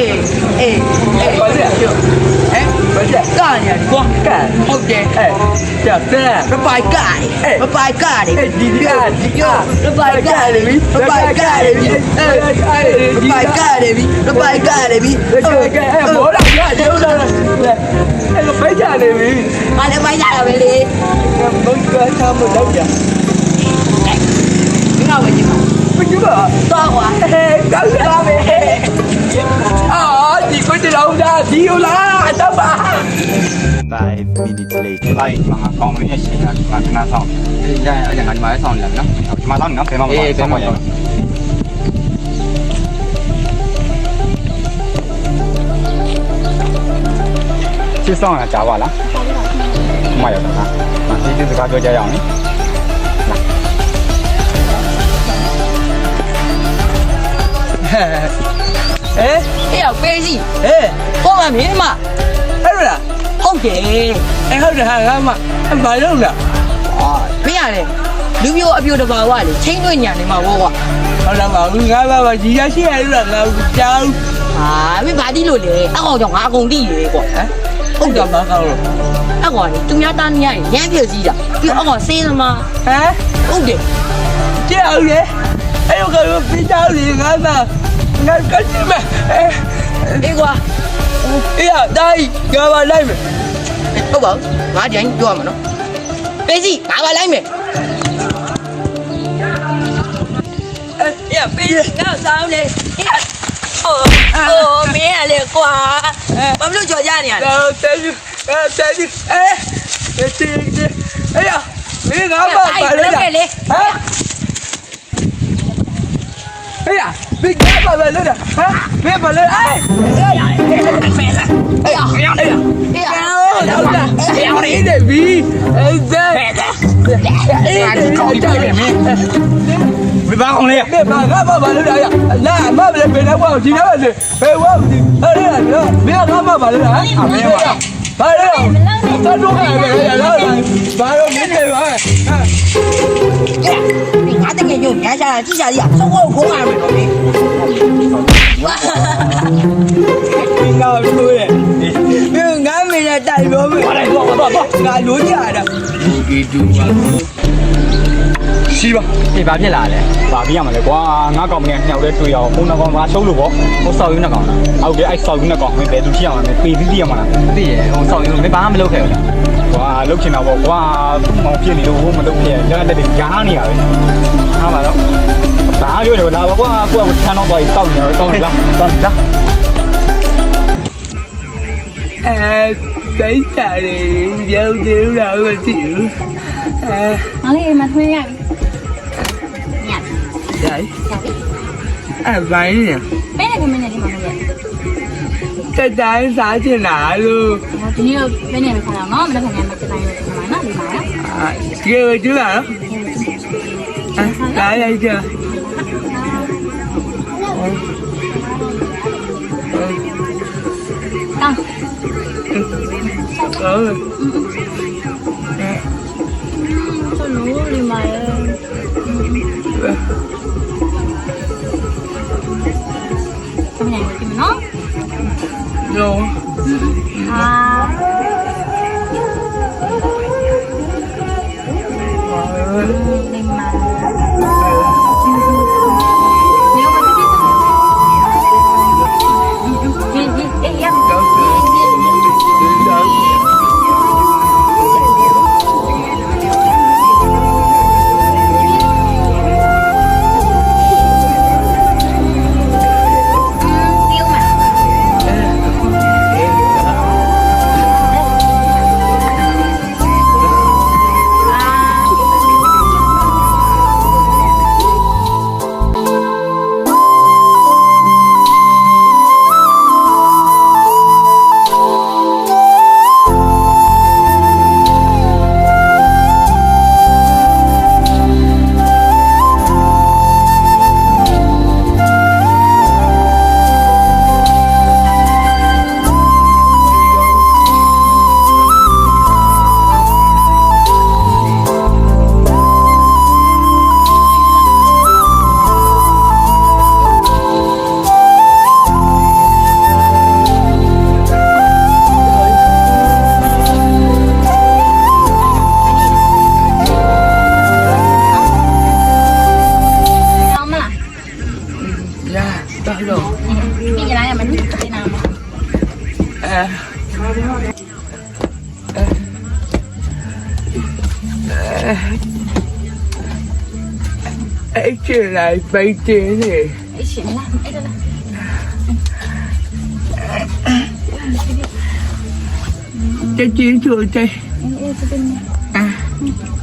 ဘာလဲဟဲ့ဘာလဲကာညာကွာဟုတ်တယ်ကြာတဲ့မပိုင်ကာမပိုင်ကာလေဒီမပိုင်ကာလေမပိုင်ကာလေမပိုင်ကာလေမပိုင်ကာလေဘောလာရရုံးလာအဲ့လိုပိုင်ကြလေဘာလဲပိုင်ကြတာပဲလေဘုရားချမ်းမတော့ကြဒီကောင်ပဲဒီကောင်不知道，大话，刚才没。啊，你快点让他丢啦，走吧。 5 minutes later အဲ့ဒီမှာကောင်းမင်းရဲ့ရှင်ကဒီမှာခဏဆောင်တယ်။အဲ့ဒါငါဒီမှာလည်းဆောင်နေတယ်နော်။ဒီမှာဆောင်နေနော်။ဘယ်မှာမဆောင်ပါရဘူး။စစ်ဆောင်ရကြပါလား။မရတော့လား။မသိတဲ့စကားပြောကြရအောင်နိ။要飞机，我们明嘛，哎不啦，好嘅，好的还干嘛？买肉了，咩嘞？လူမျိုးအပြိုတဘာဝလေချင်းတွညံနေမှာဘောကွာဟုတ်လားပါဘူးငါပါဒီရရှိရလို့ငါကြောက်ဟာမင်းဘာတိလို့လဲအကောင်ကြောင့်ငါအကုန်တိရေကွာဟုတ်တယ်မကောင်းလို့အကောင်လေသူများသားနေရရမ်းပြည့်စည်းတာပြီးအကောင်စေးသမားဟုတ်တယ်ကြောက်လေအဲ့လိုကပြကြောက်လေငါသားငါကတိမအေးကွာအေးရတိုင်းငါပါလိုက်မယ်ဟုတ်ပါငါကြိုင်းပြောရမှာနော်ပေးစီငါပါလိုက်မယ်呀，飞机搞啥嘞？哦，没嘞，瓜，我们都坐家呢。带去，哎，哎呀，没俺爸爸来的，哎呀，没俺爸爸来的，没爸来，哎呀，你的逼，မပါအောင်လေ 没爸，俺爸爸来的呀，那俺爸爸来北南我今天晚上北我哎呀，没俺爸爸来的，没有啊，来了，咱中海北来了，来了没得完，你俺这个用年下地下的，中国空还没着呢，你搞错了，没有俺没来带我们，俺罗家的，你给中国。ရှိပါအေးဘာဖြစ်လာလဲဘာပြရမလဲကွာငါကောင်မင်းကညှောက်လဲတွေ့ရအောင်ဘုံတော်ကောင်ငါရှုံးလို့ပေါ့ဟိုဆောက်ရင်းနဲ့ကောင်ဟုတ်တယ်အဲ့ဆောက်ရင်းနဲ့ကောင်မင်းဘယ်သူဖြစ်အောင်လဲပေပြီးသိရမှာလားသိရဟိုဆောက်ရင်းမင်းဘာမှမလုပ်ခဲ့ဘူးလားကွာလုပ်ချင်တာပေါ့ကွာမောင်ဖြစ်နေလို့ဟိုမလုပ်ခဲ့ရလက်တက်ကြားနေရပဲဟာပါတော့ဘာပြောတယ်လာပါကွာကိုကချမ်းတော့သွားပြီးတောက်နေတော့တောက်လားတောက်လားတိုက်ကြတယ်ပြောင်းတယ်လားမသိဘူး哪里买推呀？哎，玩意儿，背那个没那地方没得。这单啥去哪路？今天背那个看到，我们这看见没？这单有什么呢？你买呀？啊，这个知道了。来来一个。啊。这炉里买的。怎么样？有呢？有。啊。你买。အဲ့ကျလိုက်ပိတ်တယ်လေ အေးရှင်လားအဲ့ဒါလား တကြီးချိုတဲ့ အေးတကယ်